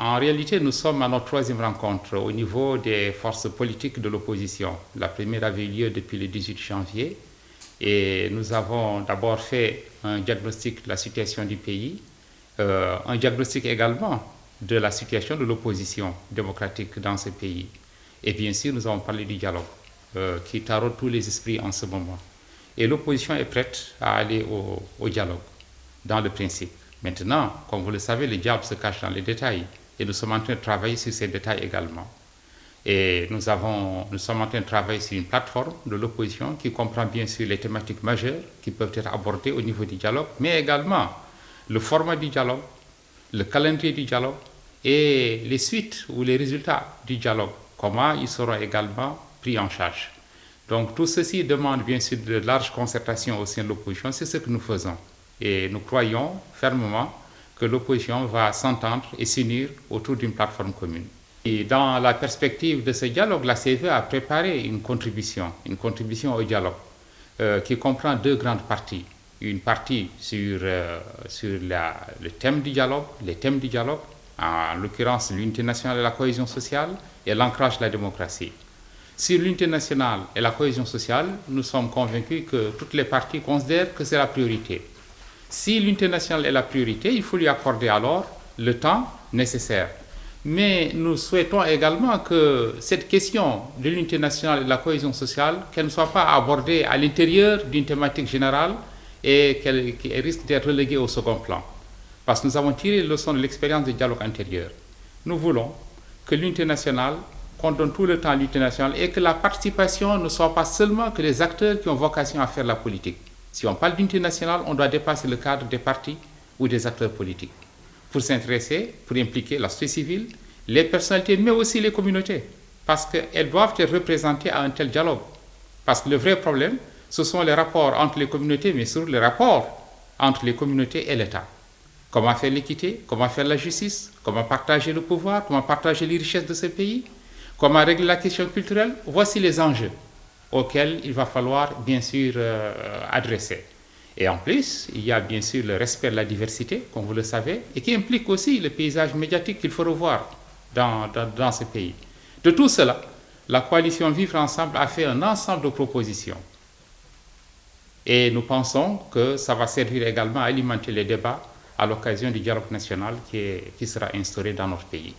En réalité, nous sommes à notre troisième rencontre au niveau des forces politiques de l'opposition. La première avait eu lieu depuis le 18 janvier et nous avons d'abord fait un diagnostic de la situation du pays, un diagnostic également de la situation de l'opposition démocratique dans ce pays. Et bien sûr, nous avons parlé du dialogue qui taraude tous les esprits en ce moment. Et l'opposition est prête à aller au dialogue, dans le principe. Maintenant, comme vous le savez, le diable se cache dans les détails. Et nous sommes en train de travailler sur ces détails également. Et nous sommes en train de travailler sur une plateforme de l'opposition qui comprend bien sûr les thématiques majeures qui peuvent être abordées au niveau du dialogue, mais également le format du dialogue, le calendrier du dialogue et les suites ou les résultats du dialogue, comment ils seront également pris en charge. Donc tout ceci demande bien sûr de larges concertations au sein de l'opposition, c'est ce que nous faisons. Et nous croyons fermement que l'opposition va s'entendre et s'unir autour d'une plateforme commune. Et dans la perspective de ce dialogue, la CEVE a préparé une contribution au dialogue qui comprend deux grandes parties. Une partie sur le thème du dialogue, les thèmes du dialogue, en l'occurrence l'unité nationale et la cohésion sociale et l'ancrage de la démocratie. Sur l'unité nationale et la cohésion sociale, nous sommes convaincus que toutes les parties considèrent que c'est la priorité. Si l'unité nationale est la priorité, il faut lui accorder alors le temps nécessaire. Mais nous souhaitons également que cette question de l'unité nationale et de la cohésion sociale, qu'elle ne soit pas abordée à l'intérieur d'une thématique générale et qu'elle risque d'être reléguée au second plan. Parce que nous avons tiré les leçons de l'expérience du dialogue antérieur. Nous voulons que l'unité nationale, qu'on donne tout le temps à l'unité nationale et que la participation ne soit pas seulement que les acteurs qui ont vocation à faire la politique. Si on parle d'unité nationale, on doit dépasser le cadre des partis ou des acteurs politiques pour s'intéresser, pour impliquer la société civile, les personnalités, mais aussi les communautés, parce qu'elles doivent être représentées à un tel dialogue. Parce que le vrai problème, ce sont les rapports entre les communautés, mais surtout les rapports entre les communautés et l'État. Comment faire l'équité, comment faire la justice, comment partager le pouvoir, comment partager les richesses de ce pays, comment régler la question culturelle. Voici les enjeux auxquels il va falloir bien sûr adresser. Et en plus, il y a bien sûr le respect de la diversité, comme vous le savez, et qui implique aussi le paysage médiatique qu'il faut revoir dans ce pays. De tout cela, la coalition Vivre Ensemble a fait un ensemble de propositions. Et nous pensons que ça va servir également à alimenter les débats à l'occasion du dialogue national qui sera instauré dans notre pays.